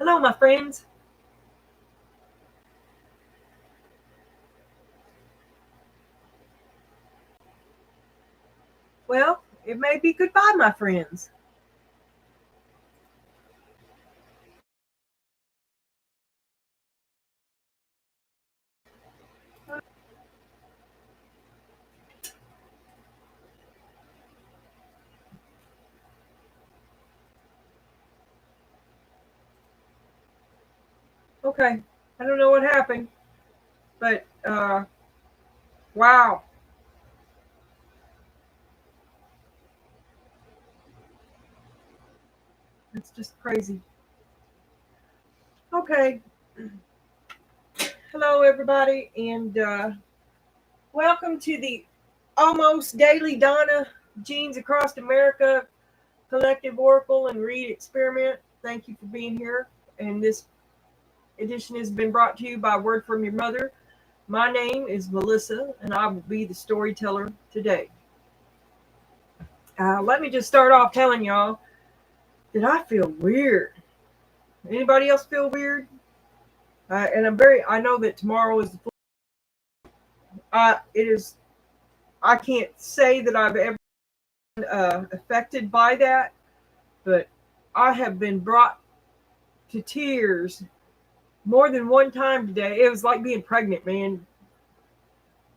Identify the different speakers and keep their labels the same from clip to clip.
Speaker 1: Hello, my friends. Well, it may be goodbye, my friends. Okay, I don't know what happened, but wow, it's just crazy. Okay, hello, everybody, and welcome to the almost daily Donna Genes Across America Collective Oracle and Read Experiment. Thank you for being here. And this edition has been brought to you by Word from Your Mother. My name is Melissa, and I will be the storyteller today. Let me just start off telling y'all that I feel weird. Anybody else feel weird? And I know that tomorrow is the full. It is, I can't say that I've ever been affected by that, but I have been brought to tears more than one time today. It was like being pregnant, man.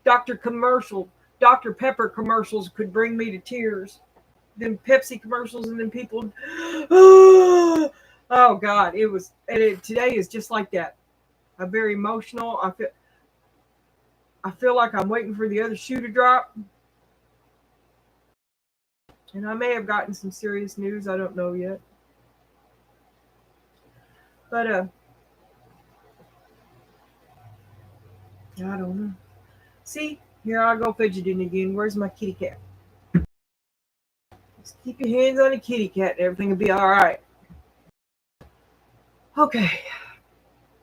Speaker 1: Dr. Pepper commercials could bring me to tears. Them Pepsi commercials and then people, oh God, today is just like that. I'm very emotional. I feel like I'm waiting for the other shoe to drop. And I may have gotten some serious news. I don't know yet. But I don't know. See, here I go fidgeting again. Where's my kitty cat? Just keep your hands on the kitty cat and everything will be all right. Okay.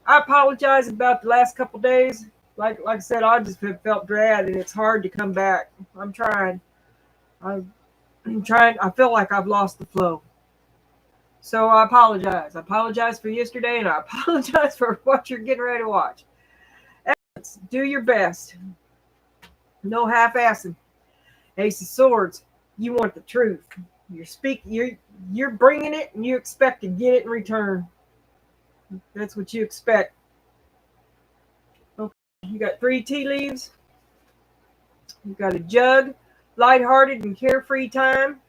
Speaker 1: I apologize about the last couple days. Like I said, I just have felt dread and it's hard to come back. I'm trying. I'm trying. I feel like I've lost the flow. So I apologize. I apologize for yesterday and I apologize for what you're getting ready to watch. Do your best. No half-assing. Ace of Swords. You want the truth. You're bringing it and you expect to get it in return. That's what you expect. Okay. You got 3 tea leaves. You got a jug. Lighthearted and carefree time.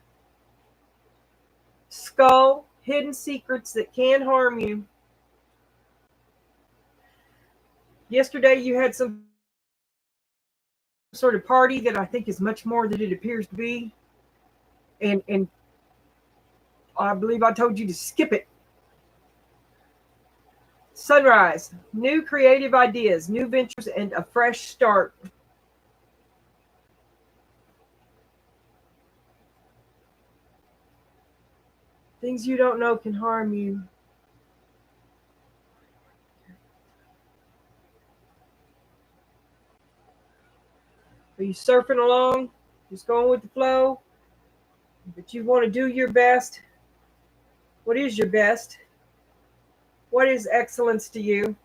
Speaker 1: Skull. Hidden secrets that can harm you. Yesterday you had some sort of party that I think is much more than it appears to be. And I believe I told you to skip it. Sunrise. New creative ideas, new ventures, and a fresh start. Things you don't know can harm you. Are you surfing along? Just going with the flow? But you want to do your best? What is your best? What is excellence to you?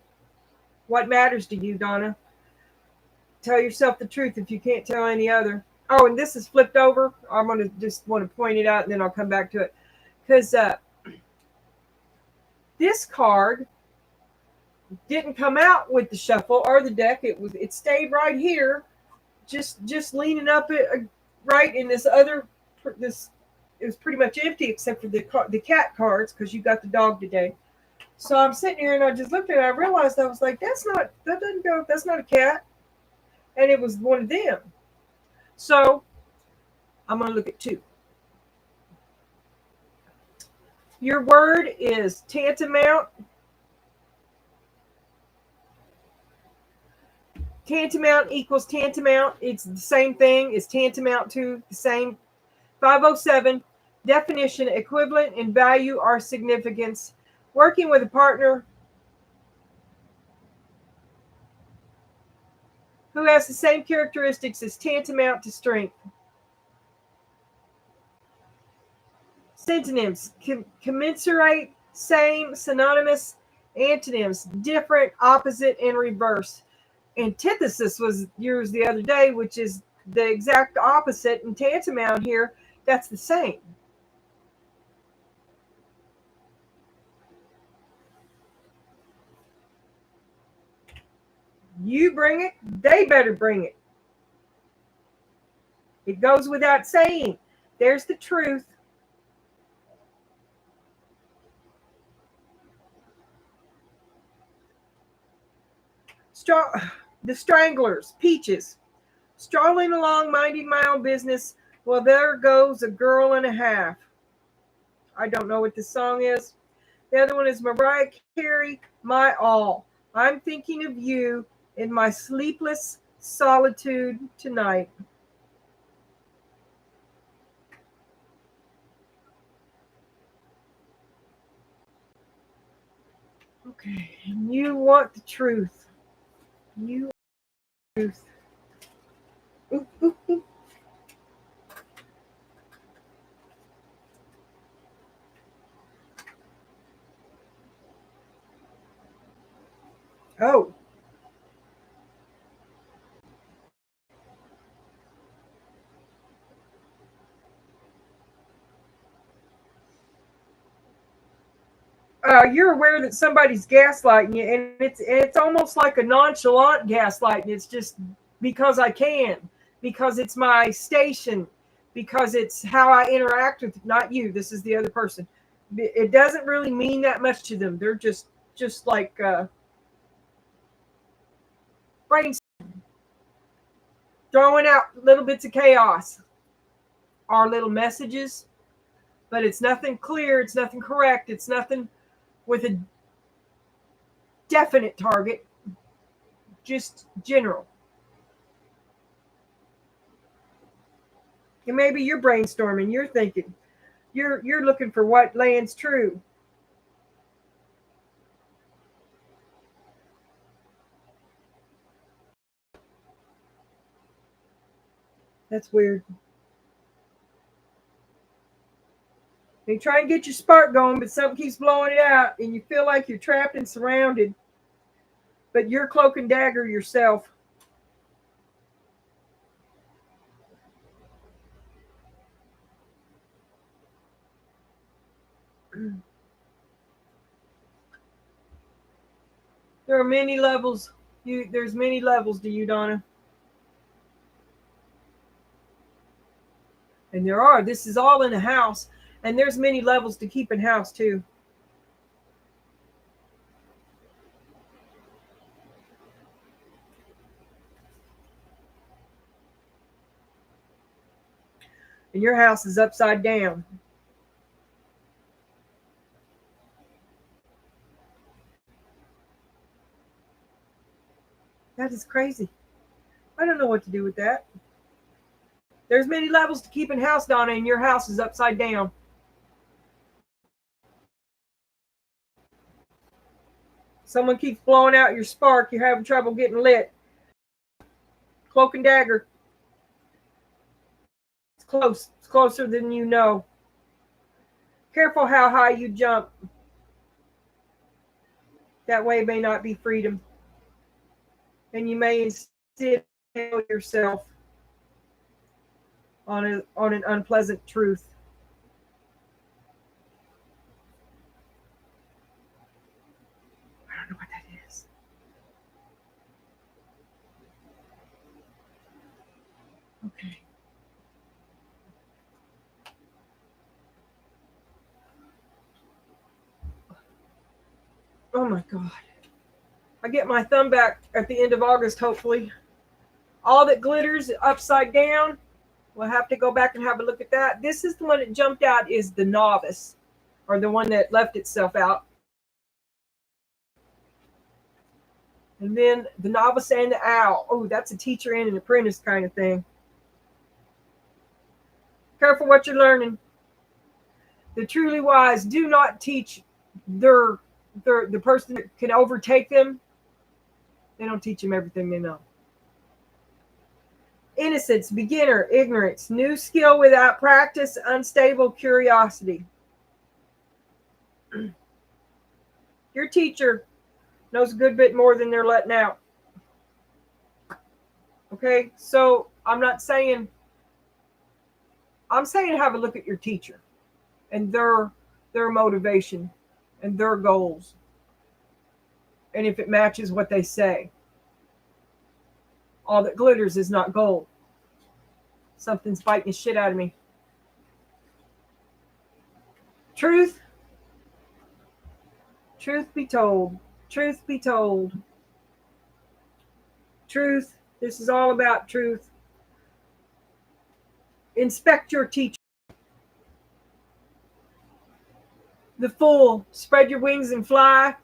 Speaker 1: What matters to you, Donna? Tell yourself the truth if you can't tell any other. Oh, and this is flipped over. I'm going to just want to point it out and then I'll come back to it. Because this card didn't come out with the shuffle or the deck. It stayed right here, just leaning up it right in this it was pretty much empty except for the cat cards because you got the dog today. So I'm sitting here and I just looked at it. I realized I was like, that's not a cat, and it was one of them. So I'm gonna look at 2. Your word is tantamount. Tantamount equals tantamount. It's the same thing. It's tantamount to the same. 507. Definition: equivalent in value or significance. Working with a partner who has the same characteristics is tantamount to strength. Synonyms: commensurate, same, synonymous, Antonyms: different, opposite, and reverse. Antithesis was used the other day, which is the exact opposite, and tantamount here, that's the same. You bring it, they better bring it. It goes without saying. There's the truth. Straw, the Stranglers, Peaches. Strolling along, minding my own business. Well, there goes a girl and a half. I don't know what this song is. The other one is Mariah Carey, My All. I'm thinking of you in my sleepless solitude tonight. Okay, you want the truth. You want the truth. Ooh, ooh, ooh. Oh, you're aware that somebody's gaslighting you, and it's almost like a nonchalant gaslighting. It's just because I can, because it's my station, because it's how I interact with not you. This is the other person. It doesn't really mean that much to them. They're just like brain throwing out little bits of chaos, our little messages, but it's nothing clear. It's nothing correct. It's nothing with a definite target. Just general. And maybe you're brainstorming, you're thinking, you're looking for what lands true. That's weird. You try and get your spark going, but something keeps blowing it out, and you feel like you're trapped and surrounded. But you're cloak and dagger yourself. There are many levels. There's many levels to you, Donna. And there are. This is all in the house, and there's many levels to keep in house too. And your house is upside down. That is crazy. I don't know what to do with that. There's many levels to keeping house, Donna, and your house is upside down. Someone keeps blowing out your spark. You're having trouble getting lit. Cloak and dagger. It's close. It's closer than you know. Careful how high you jump. That way may not be freedom. And you may instead kill yourself on an unpleasant truth. I don't know what that is. Okay. Oh my God. I get my thumb back at the end of August, hopefully. All that glitters upside down. We'll have to go back and have a look at that. This is the one that jumped out is the novice, or the one that left itself out. And then the novice and the owl. Oh, that's a teacher and an apprentice kind of thing. Careful what you're learning. The truly wise do not teach the person that can overtake them. They don't teach them everything they know. Innocence, beginner, ignorance, new skill without practice, unstable curiosity. Your teacher knows a good bit more than they're letting out. Okay, so I'm saying have a look at your teacher and their motivation and their goals, and if it matches what they say. All that glitters is not gold. Something's biting the shit out of me. Truth be told, truth be told, truth. This is all about truth. Inspect your teacher. The fool, spread your wings and fly.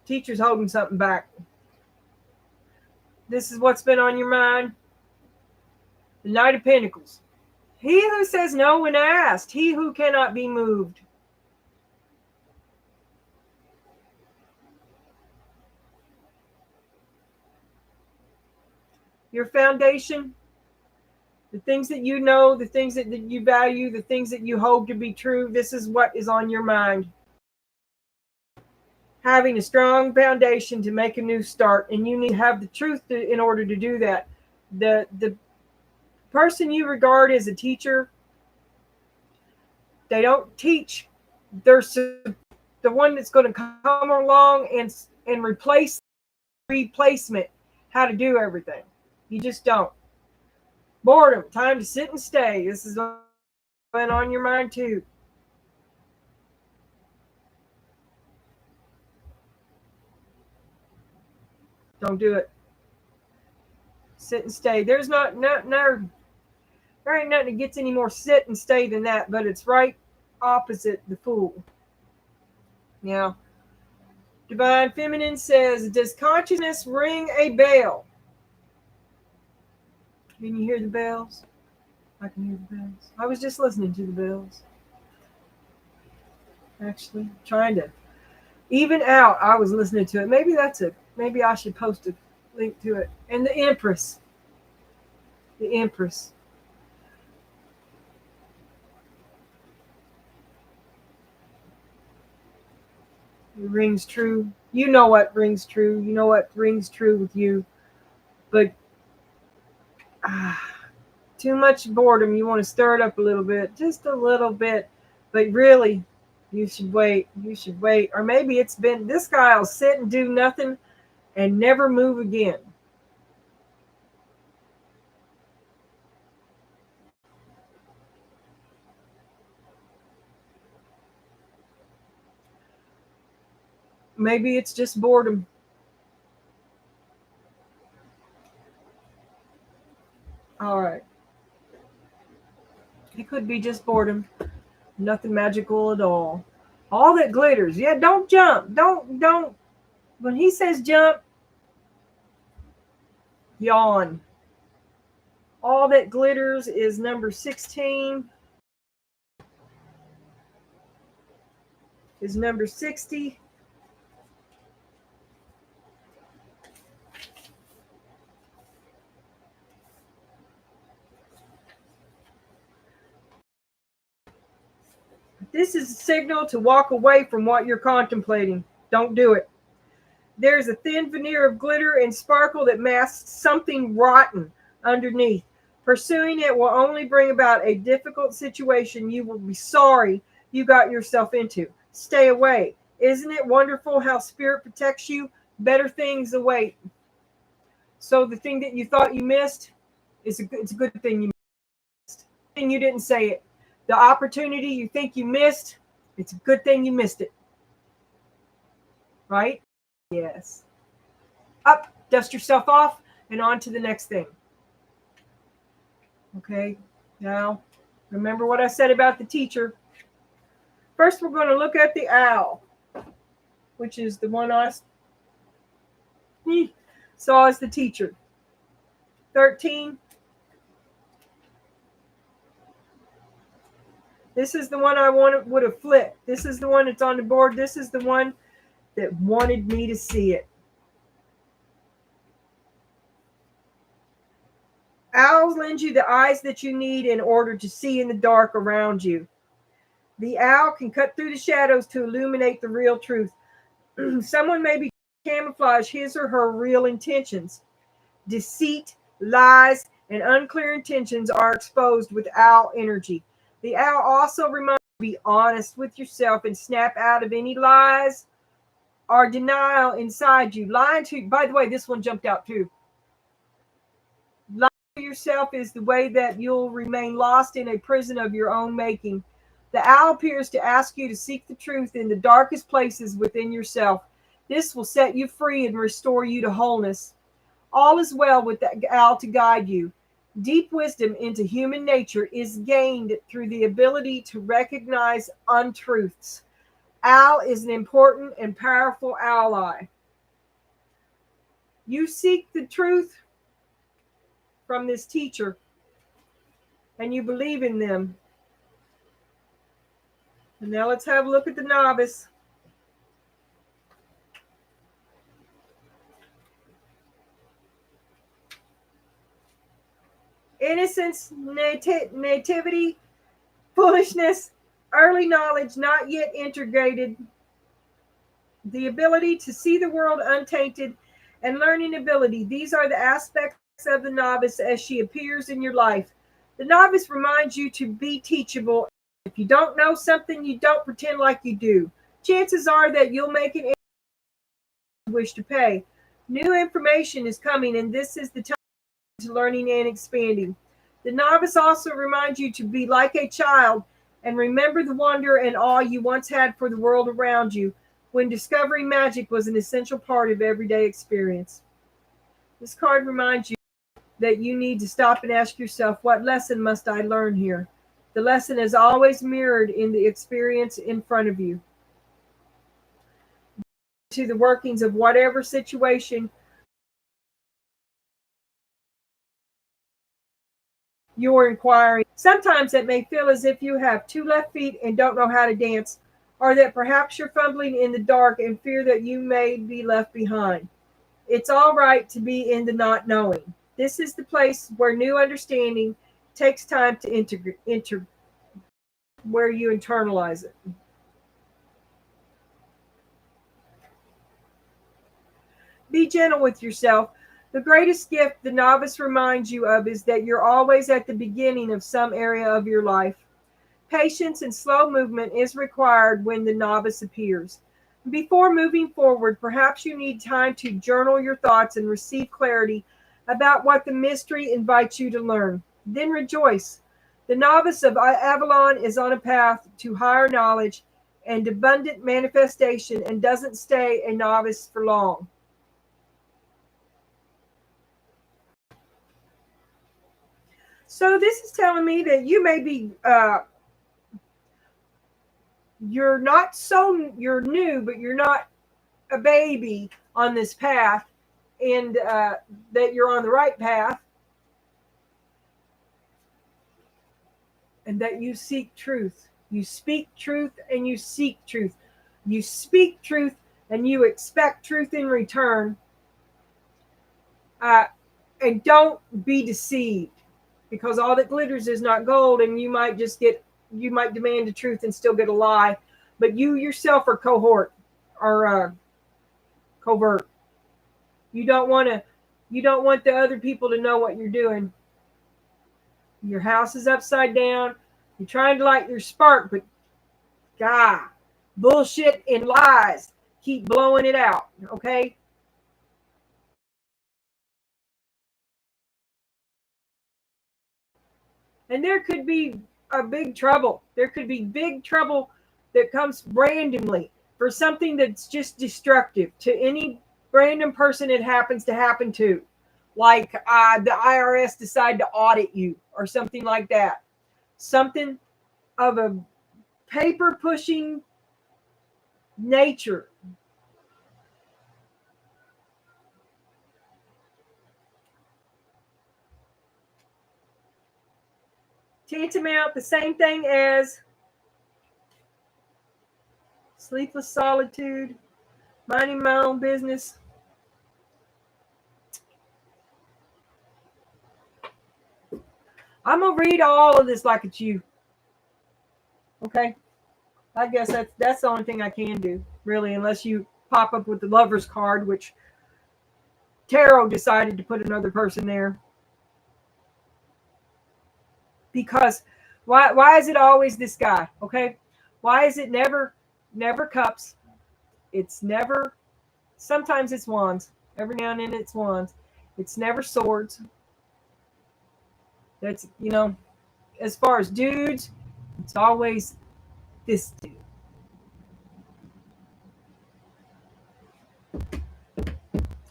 Speaker 1: Teacher's holding something back. This is what's been on your mind. The Knight of Pentacles. He who says no when asked. He who cannot be moved. Your foundation, the things that you know, the things that you value, the things that you hold to be true, this is what is on your mind. Having a strong foundation to make a new start, and you need to have the truth in order to do that. The person you regard as a teacher, they don't teach. They're the one that's going to come along and replace replacement how to do everything. You just don't. Boredom, time to sit and stay. This is been on your mind too. Don't do it. Sit and stay. There's there ain't nothing that gets any more sit and stay than that, but it's right opposite the fool. Now, Divine Feminine says, does consciousness ring a bell? Can you hear the bells? I can hear the bells. I was just listening to the bells. Actually, trying to even out. I was listening to it. Maybe I should post a link to it. And the Empress. The Empress. It rings true. You know what rings true. You know what rings true with you. But too much boredom. You want to stir it up a little bit. Just a little bit. But really, you should wait. You should wait. Or maybe it's been, this guy will sit and do nothing and never move again. Maybe it's just boredom. All right. It could be just boredom. Nothing magical at all. All that glitters. Yeah, don't jump. Don't. When he says jump, yawn. All that glitters is number 16. Is number 60. This is a signal to walk away from what you're contemplating. Don't do it. There's a thin veneer of glitter and sparkle that masks something rotten underneath. Pursuing it will only bring about a difficult situation you will be sorry you got yourself into. Stay away. Isn't it wonderful how spirit protects you? Better things await. So the thing that you thought you missed, it's a good thing you missed. And you didn't say it. The opportunity you think you missed, it's a good thing you missed it. Right? Yes. Up, dust yourself off, and on to the next thing. Okay, now remember what I said about the teacher. First, we're going to look at the owl, which is the one I saw as the teacher. 13. This is the one I would have flipped. This is the one that's on the board. This is the one that wanted me to see it. Owls lend you the eyes that you need in order to see in the dark around you. The owl can cut through the shadows to illuminate the real truth. Someone may be camouflage his or her real intentions. Deceit, lies, and unclear intentions are exposed with owl energy. The owl also reminds you to be honest with yourself and snap out of any lies or denial inside you. Lying to, by the way, this one jumped out too. Lying to yourself is the way that you'll remain lost in a prison of your own making. The owl appears to ask you to seek the truth in the darkest places within yourself. This will set you free and restore you to wholeness. All is well with the owl to guide you. Deep wisdom into human nature is gained through the ability to recognize untruths. Owl is an important and powerful ally. You seek the truth from this teacher and you believe in them. And now let's have a look at the novice. Innocence, nativity, foolishness, early knowledge not yet integrated, the ability to see the world untainted, and learning ability. These are the aspects of the novice as she appears in your life. The novice reminds you to be teachable. If you don't know something, you don't pretend like you do. Chances are that you'll make an wish to pay. New information is coming, and this is the time to learning and expanding. The novice also reminds you to be like a child and remember the wonder and awe you once had for the world around you when discovering magic was an essential part of everyday experience. This card reminds you that you need to stop and ask yourself, what lesson must I learn here? The lesson is always mirrored in the experience in front of you. To the workings of whatever situation you're inquiring. Sometimes it may feel as if you have two left feet and don't know how to dance, or that perhaps you're fumbling in the dark and fear that you may be left behind. It's all right to be in the not knowing. This is the place where new understanding takes time to enter where you internalize it. Be gentle with yourself. The greatest gift the novice reminds you of is that you're always at the beginning of some area of your life. Patience and slow movement is required when the novice appears. Before moving forward, perhaps you need time to journal your thoughts and receive clarity about what the mystery invites you to learn. Then rejoice. The novice of Avalon is on a path to higher knowledge and abundant manifestation and doesn't stay a novice for long. So this is telling me that you may be you're new, but you're not a baby on this path, and that you're on the right path, and that you seek truth. You speak truth and you seek truth. You speak truth and you expect truth in return. And don't be deceived, because all that glitters is not gold, and you might demand the truth and still get a lie, but you yourself are covert. You don't want the other people to know what you're doing. Your house is upside down. You're trying to light your spark, but God, bullshit and lies keep blowing it out. Okay. And there could be a big trouble. There could be big trouble that comes randomly for something that's just destructive to any random person it happens to happen to. Like the IRS decide to audit you or something like that. Something of a paper pushing nature. Tantamount the same thing as sleepless solitude, minding my own business. I'm going to read all of this like it's you. Okay? I guess that's the only thing I can do, really, unless you pop up with the Lover's card, which Tarot decided to put another person there. Because why is it always this guy? Okay? Why is it never cups? It's never, sometimes it's wands. Every now and then it's wands. It's never swords. That's, as far as dudes, it's always this dude.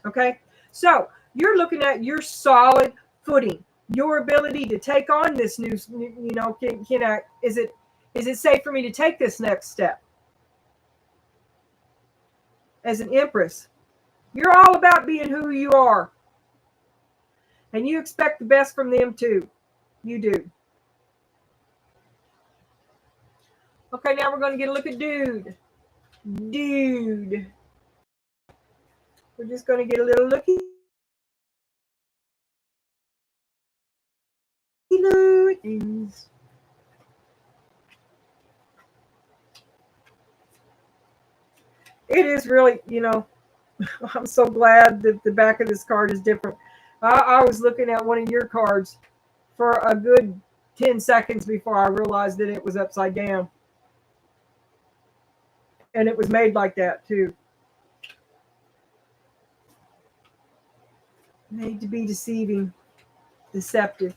Speaker 1: Okay? So you're looking at your solid footing, your ability to take on this new, can I, is it safe for me to take this next step? As an empress, you're all about being who you are. And you expect the best from them too. You do. Okay, now we're going to get a look at dude. Dude. We're just going to get a little looky. Lookings. It is really, I'm so glad that the back of this card is different. I was looking at one of your cards for a good 10 seconds before I realized that it was upside down. And it was made like that too. Made to be deceiving, deceptive.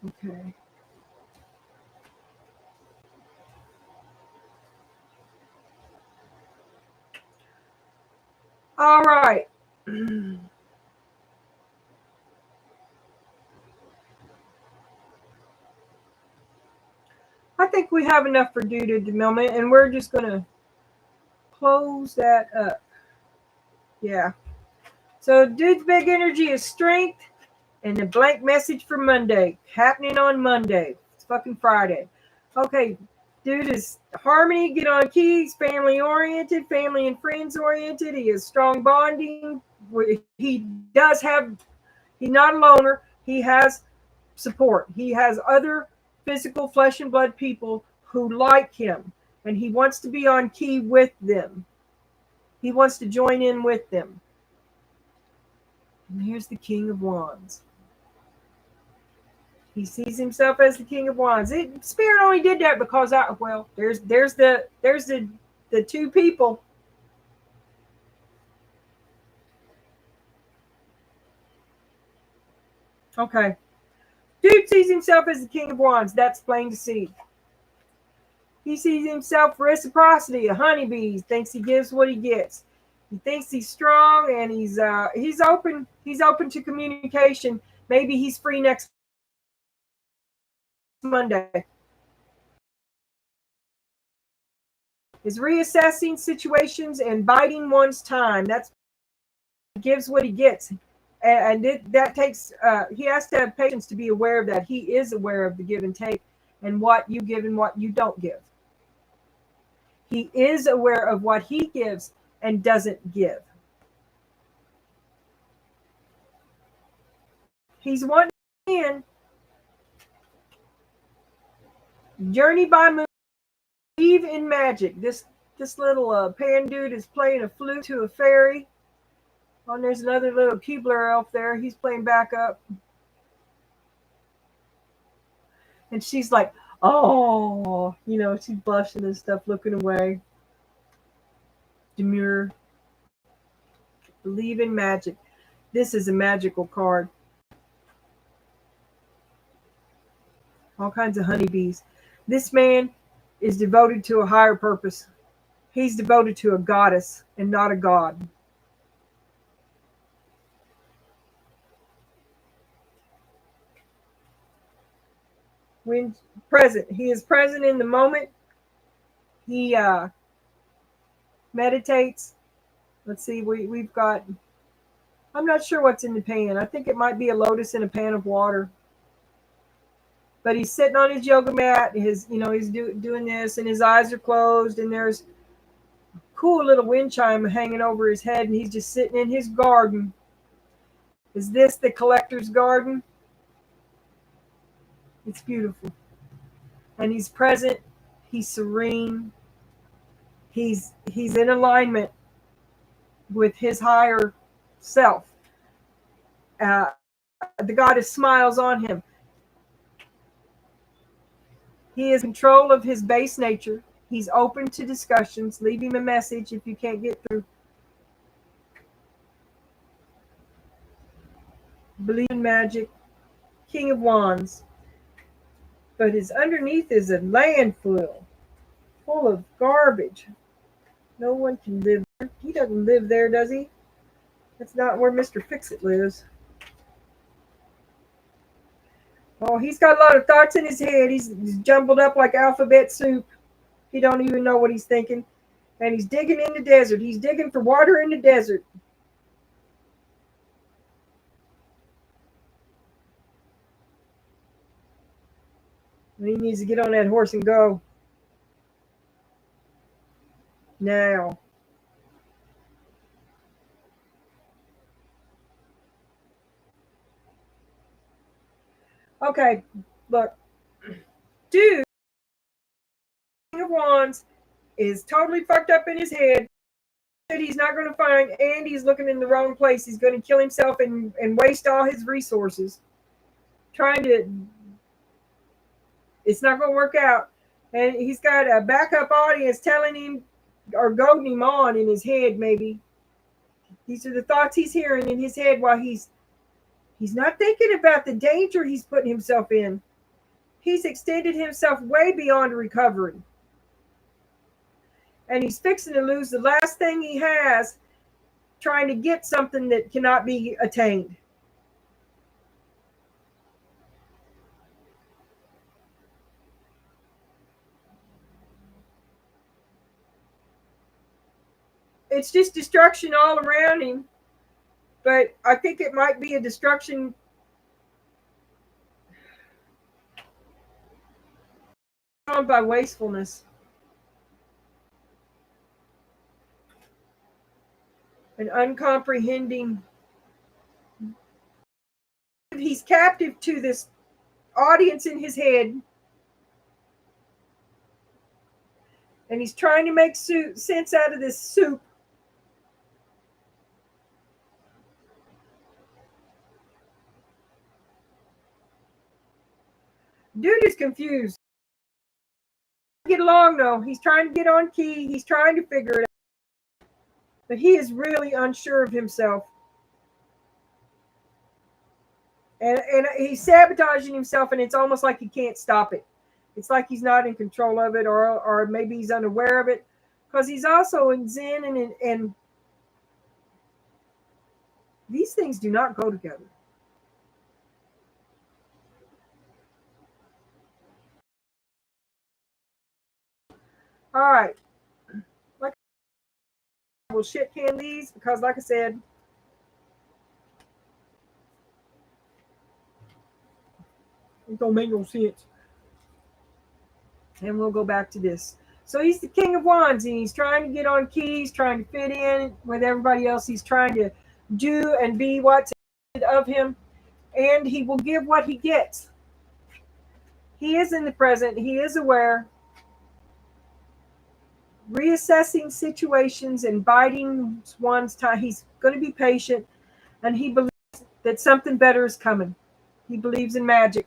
Speaker 1: Okay. All right. I think we have enough for dude at the moment, and we're just going to close that up. Yeah. So dude's big energy is strength, and the blank message for Monday, happening on Monday. It's fucking Friday. Okay, dude is harmony, get on keys, family oriented, family and friends oriented. He is strong bonding. He does have, he's not a loner. He has support. He has other physical flesh and blood people who like him, and he wants to be on key with them. He wants to join in with them. And here's the King of Wands. He sees himself as the King of Wands. Spirit only did that because there's the two people. Okay. Dude sees himself as the King of Wands. That's plain to see. He sees himself for reciprocity, a honeybee. He thinks he gives what he gets. He thinks he's strong, and he's open. He's open to communication. Maybe he's free next Monday. Is reassessing situations and biding one's time. That's gives what he gets, and that takes. He has to have patience to be aware of that. He is aware of the give and take, and what you give and what you don't give. He is aware of what he gives and doesn't give. He's wanting in. Journey by moon. Believe in magic. This little pan dude is playing a flute to a fairy. Oh, and there's another little Keebler elf there. He's playing backup. And she's like, oh, she's blushing and stuff, looking away. Demure. Believe in magic. This is a magical card. All kinds of honeybees. This man is devoted to a higher purpose. He's devoted to a goddess and not a god. When present, he is present in the moment. He meditates. Let's see, we've got, I'm not sure what's in the pan. I think it might be a lotus in a pan of water. But he's sitting on his yoga mat. He's doing this, and his eyes are closed, and there's a cool little wind chime hanging over his head, and he's just sitting in his garden. Is this the collector's garden? It's beautiful. And he's present. He's serene. He's in alignment with his higher self. The goddess smiles on him. He is in control of his base nature. He's open to discussions. Leave him a message if you can't get through. Believe in magic. King of Wands. But his underneath is a landfill full of garbage. No one can live there. He doesn't live there, does he? That's not where Mr. Fix-It lives. Oh, he's got a lot of thoughts in his head. He's jumbled up like alphabet soup. He don't even know what he's thinking. And he's digging in the desert. He's digging for water in the desert. And he needs to get on that horse and go. Now. Okay, look. Dude, King of Wands is totally fucked up in his head. He's not going to find, and he's looking in the wrong place. He's going to kill himself and waste all his resources. Trying to, it's not going to work out. And he's got a backup audience telling him or goading him on in his head, maybe. These are the thoughts he's hearing in his head while he's not thinking about the danger he's putting himself in. He's extended himself way beyond recovery. And he's fixing to lose the last thing he has, trying to get something that cannot be attained. It's just destruction all around him. But I think it might be a destruction by wastefulness. An uncomprehending. He's captive to this audience in his head. And he's trying to make sense out of this soup. Dude is confused. Get along though. He's trying to get on key. He's trying to figure it out. But he is really unsure of himself. And he's sabotaging himself, and it's almost like he can't stop it. It's like he's not in control of it, or maybe he's unaware of it. Because he's also in Zen, and these things do not go together. All right. We'll shit can these because, like I said, it don't make no sense. And we'll go back to this. So he's the King of Wands, and he's trying to get on key. He's trying to fit in with everybody else. He's trying to do and be what's expected of him, and he will give what he gets. He is in the present. He is aware. Reassessing situations and biding one's time. He's going to be patient, and he believes that something better is coming. He believes in magic.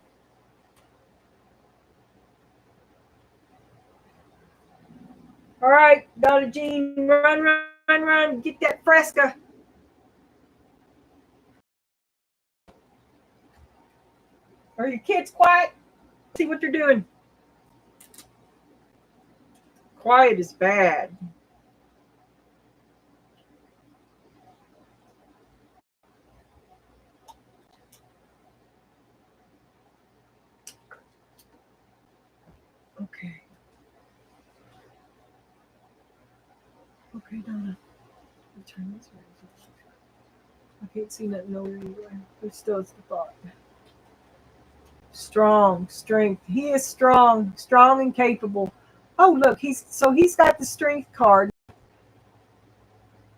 Speaker 1: All right, Donna Jean, run, get that Fresca. Are your kids quiet? See what they're doing. Quiet is bad. Okay. Okay, Donna. Turn this way. I can't see nothing over anywhere. But still, it's the thought. Strong, strength. He is strong and capable. Oh, look, he's got the strength card,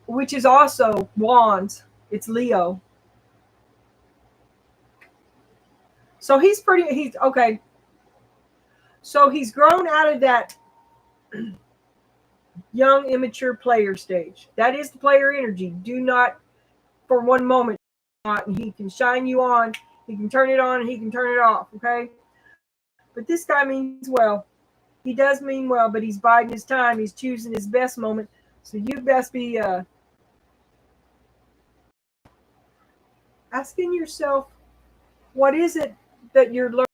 Speaker 1: which is also wands. It's Leo. So he's okay. So he's grown out of that young, immature player stage. That is the player energy. Do not, for one moment, and he can shine you on, he can turn it on, and he can turn it off, okay? But this guy means well. He does mean well, but he's biding his time. He's choosing his best moment. So you best be asking yourself, what is it that you're learning?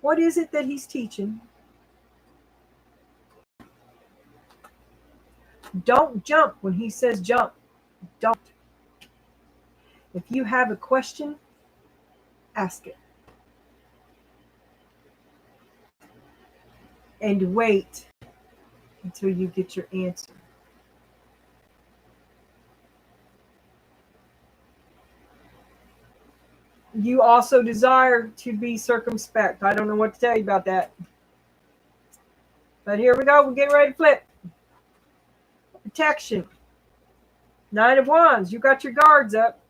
Speaker 1: What is it that he's teaching? Don't jump when he says jump. Don't. If you have a question, ask it. And wait until you get your answer. You also desire to be circumspect. I don't know what to tell you about that. But here we go. We're getting ready to flip. Protection. 9 of Wands. You got your guards up.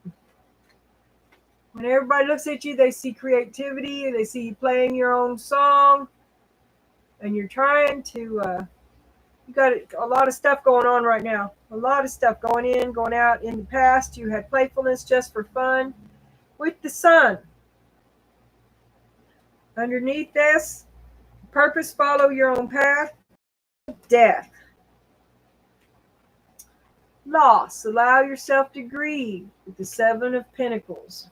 Speaker 1: When everybody looks at you, they see creativity. They see you playing your own song. And you're trying to, you got a lot of stuff going on right now. A lot of stuff going in, going out. In the past, you had playfulness just for fun. With the Sun. Underneath this, purpose, follow your own path. Death. Loss. Allow yourself to grieve. With the 7 of Pentacles.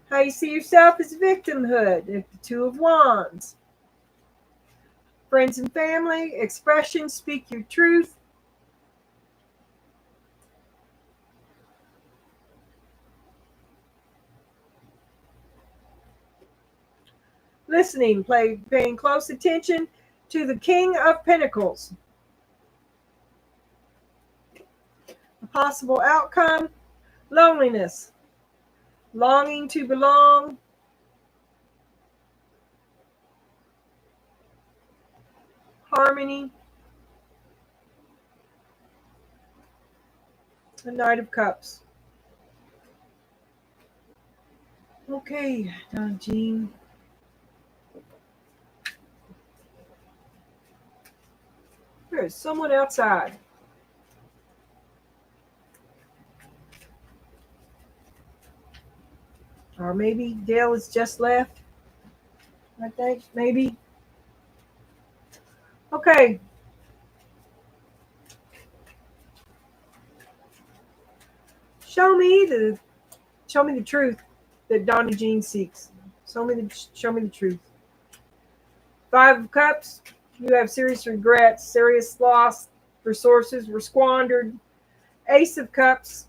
Speaker 1: How you see yourself is victimhood. With the 2 of Wands. Friends and family. Expression. Speak your truth. Listening. Paying close attention to the King of Pentacles. A possible outcome. Loneliness. Longing to belong. Harmony. The Knight of Cups. Okay, Don Jean. There is someone outside. Or maybe Dale has just left. I think, maybe. Okay. Show me the truth that Donna Jean seeks. Show me the truth. 5 of Cups. You have serious regrets, serious loss. Resources were squandered. Ace of Cups.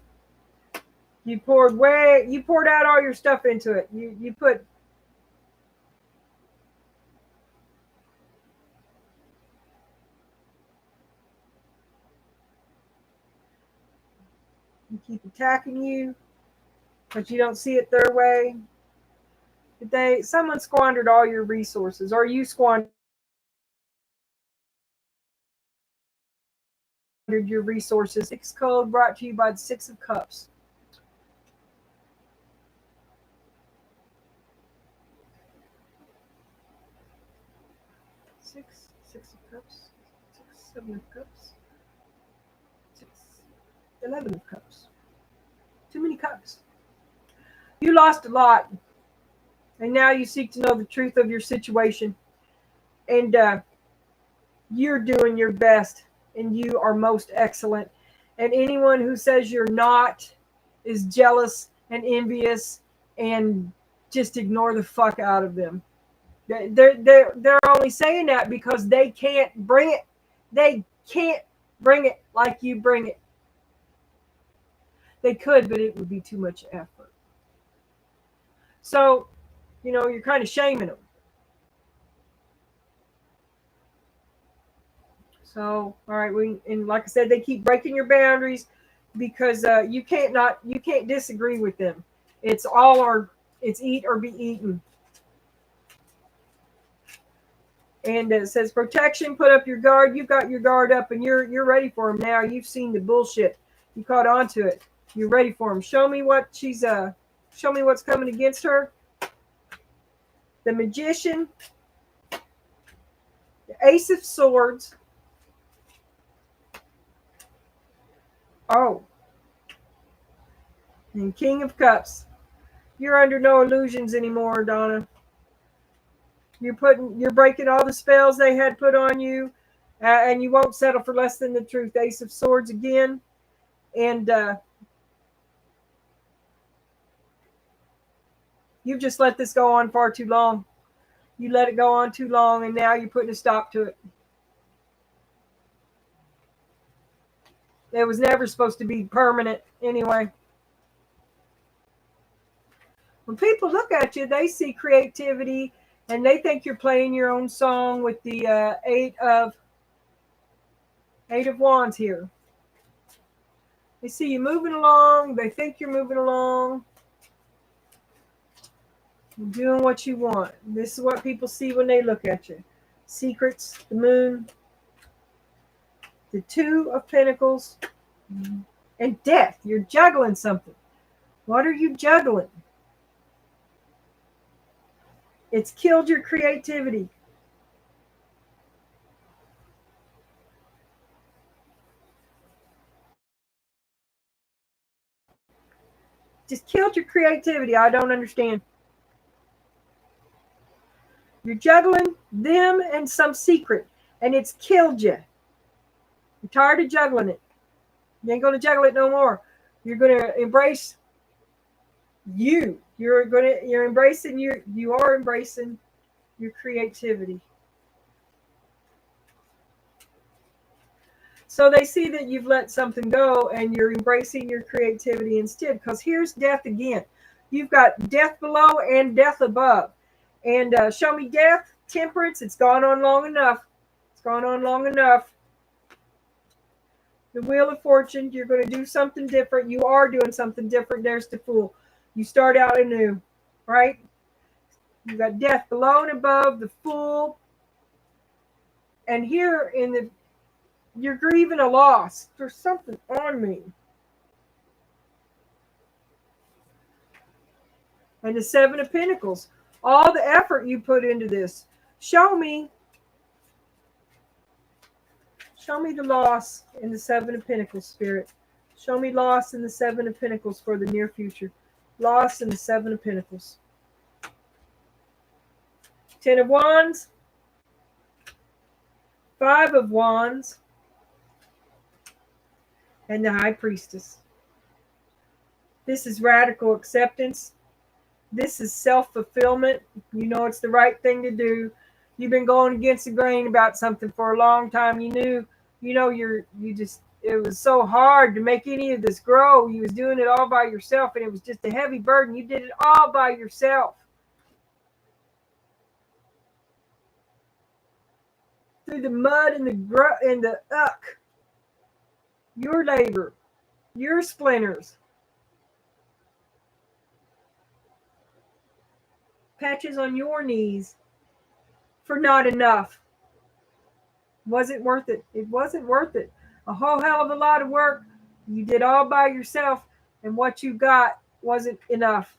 Speaker 1: You poured out all your stuff into it. You put keep attacking you, but you don't see it their way. Someone squandered all your resources, or you squandered your resources. 6 code brought to you by the 6 of Cups. Six of Cups, 7 of Cups, 11 of Cups. Too many cups. You lost a lot, and now you seek to know the truth of your situation, and you're doing your best, and you are most excellent. And anyone who says you're not is jealous and envious, and just ignore the fuck out of them. They're only saying that because they can't bring it. They can't bring it like you bring it. They could, but it would be too much effort. So, you're kind of shaming them. So, all right, and like I said, they keep breaking your boundaries because you can't disagree with them. It's eat or be eaten. And it says protection, put up your guard. You've got your guard up, and you're ready for them now. You've seen the bullshit. You caught on to it. You're ready for them. Show me what's coming against her. The Magician. Ace of Swords. Oh. And King of Cups. You're under no illusions anymore, Donna. You're breaking all the spells they had put on you, and you won't settle for less than the truth. Ace of Swords again, and you've just let this go on far too long. You let it go on too long, and now you're putting a stop to it. It was never supposed to be permanent anyway. When people look at you, they see creativity, and they think you're playing your own song with the Eight of Wands here. They see you moving along. They think you're moving along. You're doing what you want. This is what people see when they look at you. Secrets, the moon, the Two of Pentacles, and death. You're juggling something. What are you juggling? It's killed your creativity. Just killed your creativity. I don't understand. You're juggling them and some secret, and it's killed you. You're tired of juggling it. You ain't going to juggle it no more. You're going to embrace you. You are embracing your creativity. So they see that you've let something go and you're embracing your creativity instead. Because here's death again. You've got death below and death above. And show me death, temperance. It's gone on long enough. It's gone on long enough. The Wheel of Fortune. You're going to do something different. You are doing something different. There's the Fool. You start out anew, right? You've got death below and above, the Fool. And here you're grieving a loss. There's something on me. And the Seven of Pentacles. All the effort you put into this. Show me the loss in the Seven of Pentacles, Spirit. Show me loss in the Seven of Pentacles for the near future. Loss in the Seven of Pentacles. Ten of Wands. Five of Wands. And the High Priestess. This is radical acceptance. This is self-fulfillment. You know it's the right thing to do. You've been going against the grain about something for a long time. It was so hard to make any of this grow. You was doing it all by yourself, and it was just a heavy burden. You did it all by yourself. Through the mud and the uck. Your labor. Your splinters. Patches on your knees for not enough. Wasn't worth it. It wasn't worth it. A whole hell of a lot of work. You did all by yourself, and what you got wasn't enough.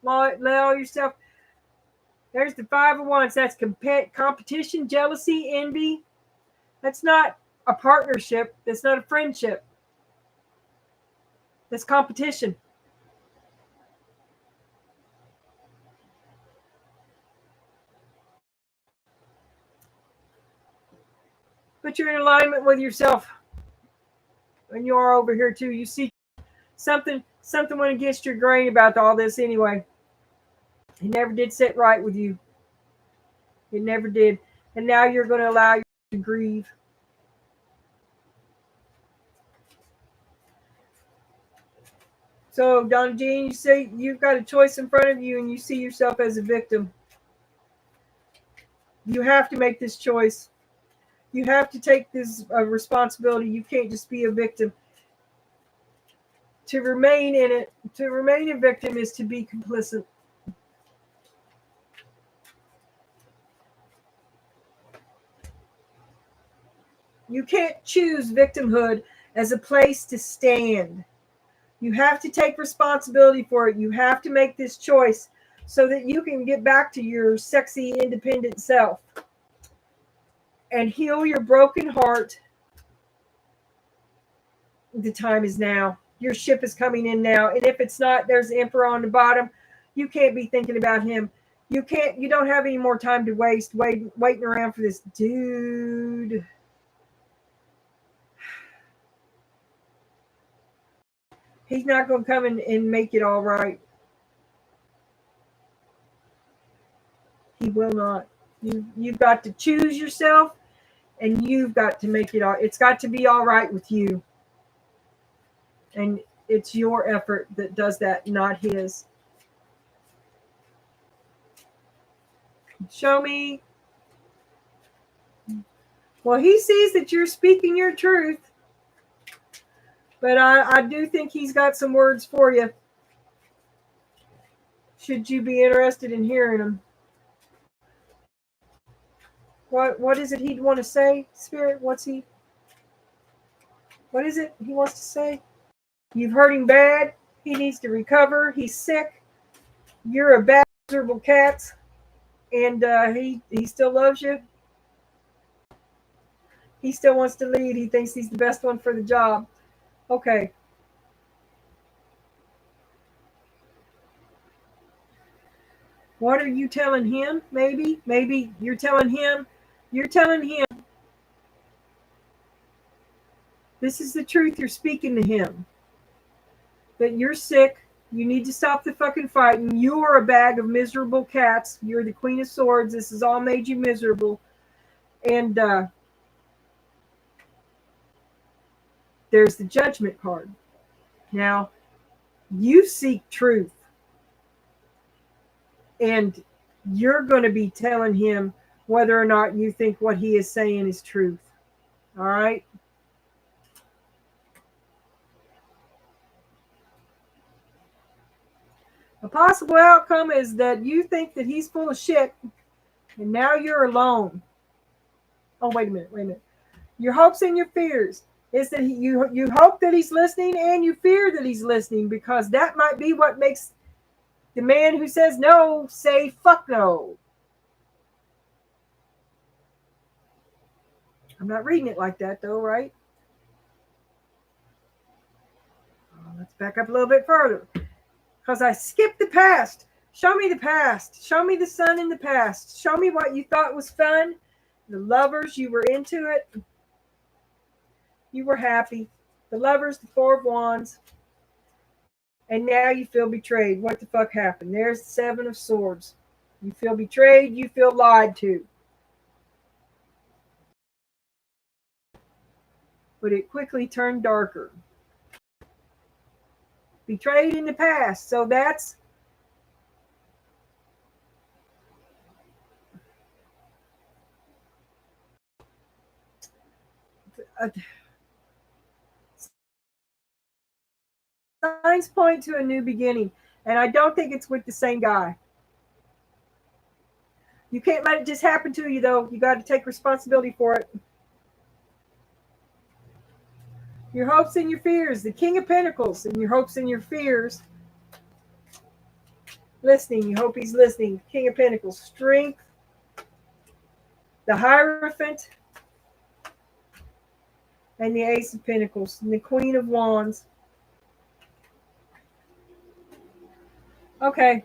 Speaker 1: Let all yourself. There's the Five of Wands. That's competition, jealousy, envy. That's not a partnership. That's not a friendship. That's competition. But you're in alignment with yourself. And you are over here too. You see something went against your grain about all this anyway. It never did sit right with you. It never did. And now you're going to allow you to grieve. So, Donna Jean, you say you've got a choice in front of you and you see yourself as a victim. You have to make this choice. You have to take this responsibility. You can't just be a victim. To remain a victim is to be complicit. You can't choose victimhood as a place to stand. You have to take responsibility for it. You have to make this choice so that you can get back to your sexy, independent self. and heal your broken heart. The time is now. Your ship is coming in now. And if it's not, there's the emperor on the bottom. You can't be thinking about him. You don't have any more time to waste waiting around for this dude. He's not going to come and make it all right. He will not. You've got to choose yourself, and you've got to make it all. It's got to be all right with you. And it's your effort that does that, not his. Show me. Well, he sees that you're speaking your truth. But I do think he's got some words for you. Should you be interested in hearing them? What is it he'd want to say, Spirit? What is it he wants to say? You've hurt him bad. He needs to recover. He's sick. You're a bad, miserable cat. And he still loves you. He still wants to lead. He thinks he's the best one for the job. Okay. What are you telling him? Maybe you're telling him. This is the truth you're speaking to him. That you're sick. You need to stop the fucking fighting. You're a bag of miserable cats. You're the Queen of Swords. This has all made you miserable. And there's the Judgment card. Now, you seek truth. And you're going to be telling him whether or not you think what he is saying is truth. All right? A possible outcome is that you think that he's full of shit, and now you're alone. Oh, wait a minute. Your hopes and your fears is that you hope that he's listening, and you fear that he's listening, because that might be what makes the man who says no say fuck no. I'm not reading it like that, though, right? Let's back up a little bit further. Because I skipped the past. Show me the past. Show me the sun in the past. Show me what you thought was fun. The lovers, you were into it. You were happy. The lovers, the Four of Wands. And now you feel betrayed. What the fuck happened? There's the Seven of Swords. You feel betrayed. You feel lied to. But it quickly turned darker. Betrayed in the past. So that's signs point to a new beginning. And I don't think it's with the same guy. You can't let it just happen to you, though. You got to take responsibility for it. Your hopes and your fears. The King of Pentacles and your hopes and your fears. Listening. You hope he's listening. King of Pentacles. Strength. The Hierophant. And the Ace of Pentacles. And the Queen of Wands. Okay.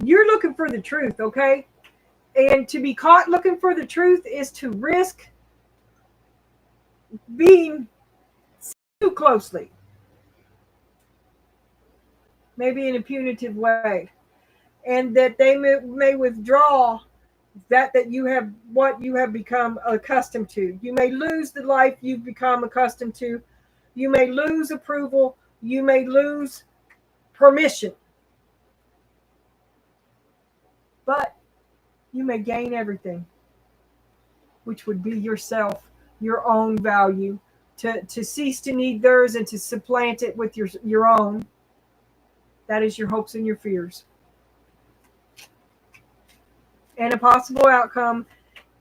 Speaker 1: You're looking for the truth, okay? And to be caught looking for the truth is to risk being too closely. Maybe in a punitive way. And that they may withdraw that you have what you have become accustomed to. You may lose the life you've become accustomed to. You may lose approval. You may lose permission. But you may gain everything, which would be yourself, your own value, to cease to need theirs and to supplant it with your own. That is your hopes and your fears. And a possible outcome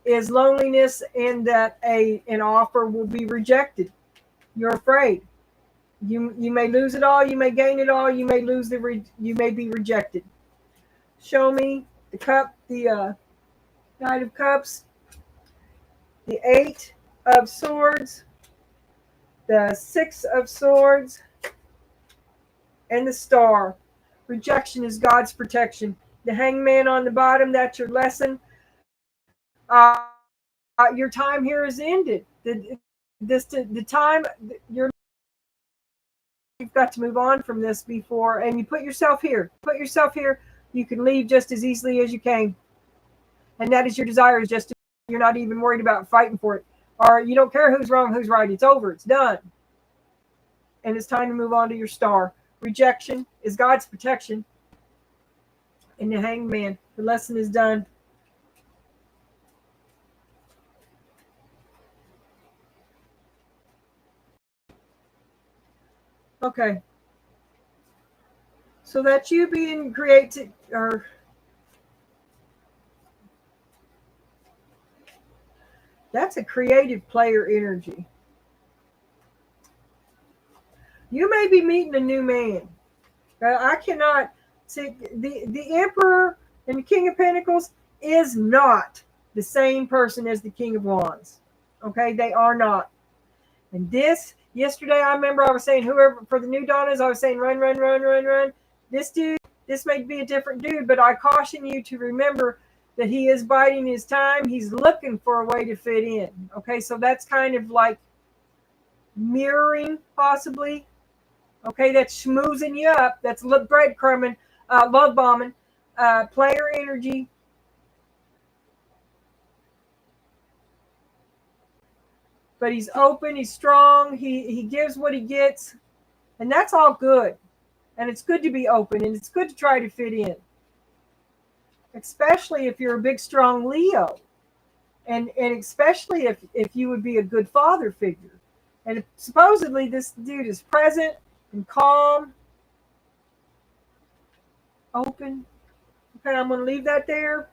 Speaker 1: is loneliness, and that an offer will be rejected. You're afraid. You may lose it all. You may gain it all. You may lose you may be rejected. Show me the cup, the Knight of Cups, the Eight of Swords, the Six of Swords, and the Star. Rejection is God's protection. The Hangman on the bottom, that's your lesson. Your time here is ended. The time, you've got to move on from this before, and you put yourself here. You can leave just as easily as you came. And that is your desire, is just you're not even worried about fighting for it. Or you don't care who's wrong, who's right. It's over. It's done. And it's time to move on to your star. Rejection is God's protection. And the Hangman, the lesson is done. Okay. So that you being creative, or that's a creative player energy. You may be meeting a new man. I cannot see the Emperor and the King of Pentacles is not the same person as the King of Wands. Okay, they are not. And this yesterday, I remember I was saying, whoever for the new Donnas, I was saying run, run, run, run, run. This dude, this may be a different dude, but I caution you to remember that he is biding his time. He's looking for a way to fit in. Okay, so that's kind of like mirroring, possibly. Okay, that's schmoozing you up. That's breadcrumbing, love bombing, player energy. But he's open, he's strong, he gives what he gets, and that's all good. And it's good to be open, and it's good to try to fit in. Especially if you're a big, strong Leo. And especially if you would be a good father figure. And supposedly this dude is present and calm, open. Okay, I'm going to leave that there.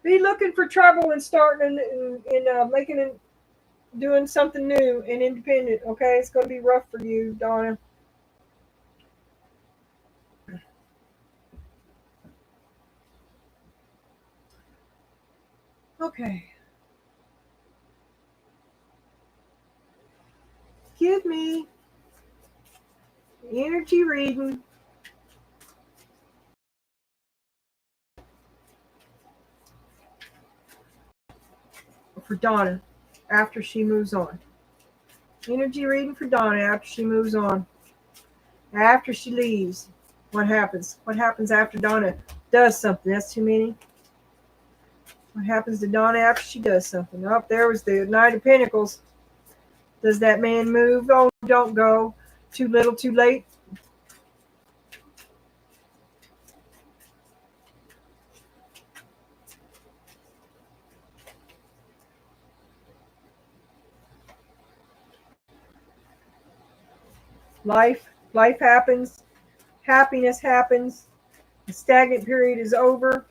Speaker 1: Be looking for trouble and starting and making it, doing something new and independent. Okay, it's going to be rough for you, Donna. Okay. Give me energy reading for Donna after she moves on. Energy reading for Donna after she moves on. After she leaves, what happens? What happens after Donna does something? That's too many. What happens to Donna after she does something? Oh, there was the Knight of Pentacles. Does that man move? Oh, don't go. Too little, too late. Life happens. Happiness happens. The stagnant period is over.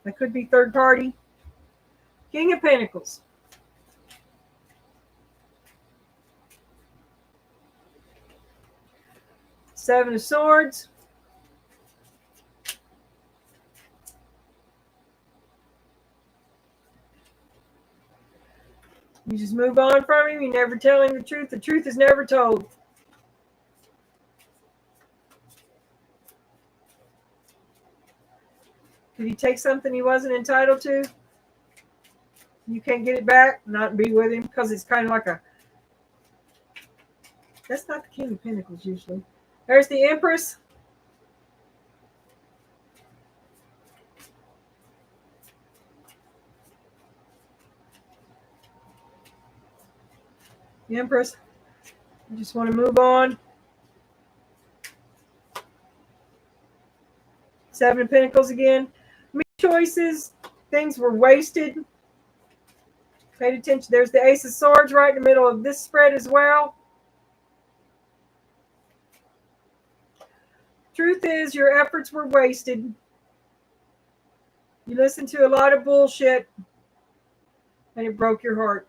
Speaker 1: That could be third party. King of Pentacles. Seven of Swords. You just move on from him. You never tell him the truth. The truth is never told. Did he take something he wasn't entitled to? You can't get it back, not be with him, because it's kind of like a... That's not the King of Pentacles usually. There's the Empress. The Empress. You just want to move on. Seven of Pentacles again. Make choices. Things were wasted. Paid attention. There's the Ace of Swords right in the middle of this spread as well. Truth is, your efforts were wasted. You listened to a lot of bullshit, and it broke your heart.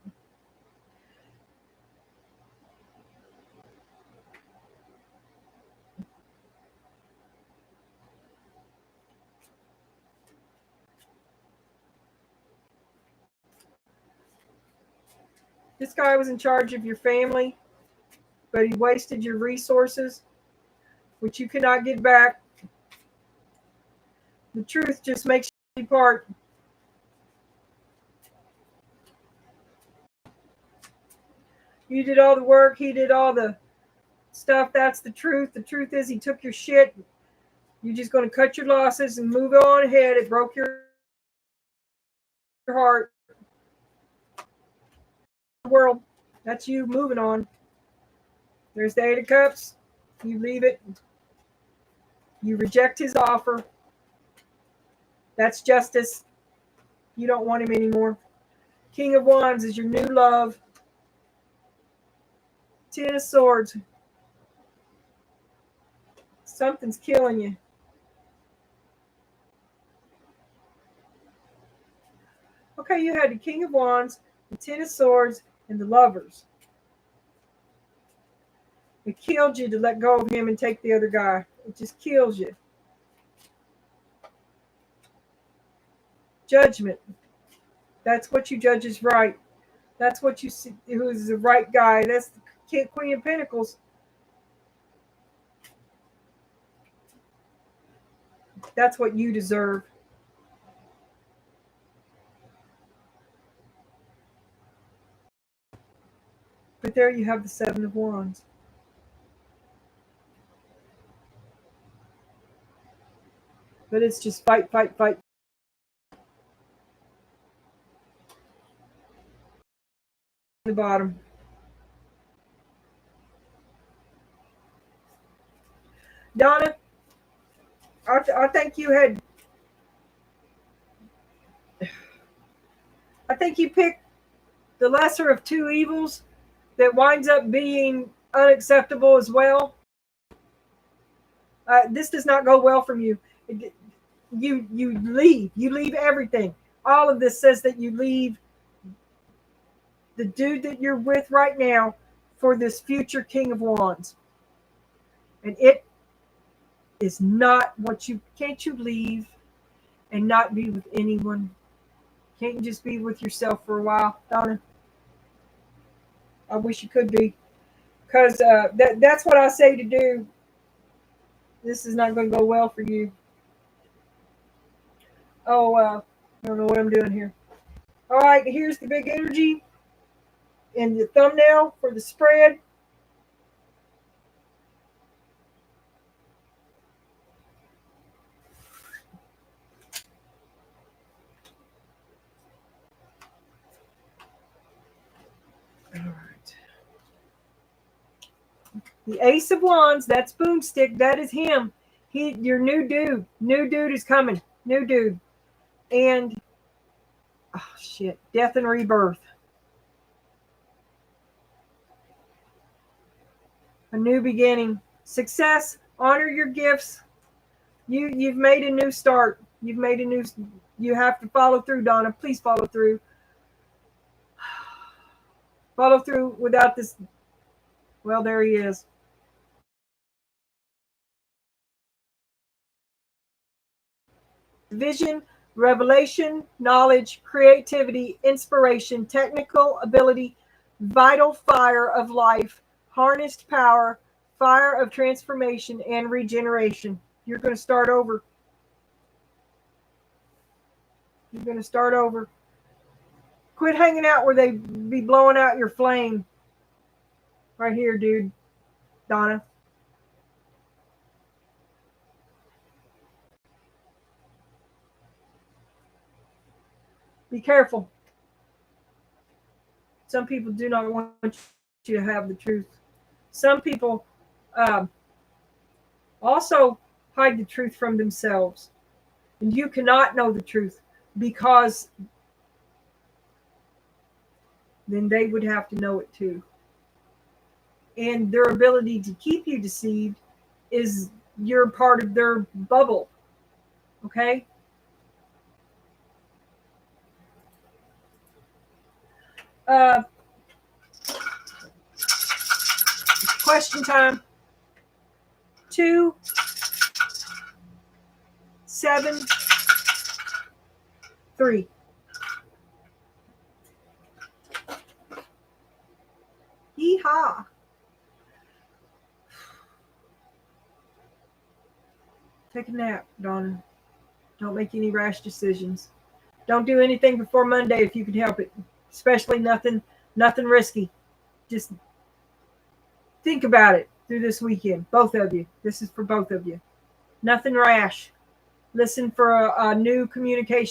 Speaker 1: This guy was in charge of your family, but he wasted your resources, which you cannot get back. The truth just makes you part. You did all the work, he did all the stuff. That's the truth. The truth is, he took your shit. You're just going to cut your losses and move on ahead. It broke your heart. World, that's you moving on. There's the Eight of Cups. You leave it. You reject his offer. That's justice. You don't want him anymore. King of Wands is your new love. Ten of Swords. Something's killing you. Okay, you had the King of Wands, the Ten of Swords, and the Lovers. It killed you to let go of him and take the other guy. It just kills you. Judgment. That's what you judge is right. That's what you see who is the right guy. That's the Queen of Pentacles. That's what you deserve. But there you have the Seven of Wands. But it's just fight, fight, fight. The bottom. Donna, I think you had. I think you picked the lesser of two evils that winds up being unacceptable as well. This does not go well from you. You leave. You leave everything. All of this says that you leave the dude that you're with right now for this future King of Wands. And it is not what you can't you leave and not be with anyone. Can't you just be with yourself for a while, Donna? I wish you could be. Because that's what I say to do. This is not going to go well for you. Oh, I don't know what I'm doing here. All right, here's the big energy in the thumbnail for the spread. All right. The Ace of Wands, that's Boomstick. That is him. Your new dude. New dude is coming. New dude. And, oh shit, death and rebirth. A new beginning. Success. Honor your gifts. You've made a new start. You've made a new. You have to follow through, Donna. Please follow through. Follow through without this. Well, there he is. Vision, revelation, knowledge, creativity, inspiration, technical ability, vital fire of life, harnessed power, fire of transformation and regeneration. You're going to start over. You're going to start over. Quit hanging out where they be blowing out your flame. Right here, dude. Donna. Be careful. Some people do not want you to have the truth. Some people also hide the truth from themselves. And you cannot know the truth because then they would have to know it too. And their ability to keep you deceived is you're part of their bubble. Okay? Uh, question time. 2, 7, 3. Yeehaw. Take a nap, Donna. Don't make any rash decisions. Don't do anything before Monday if you can help it. Especially nothing risky. Just think about it through this weekend. Both of you. This is for both of you. Nothing rash. Listen for a new communication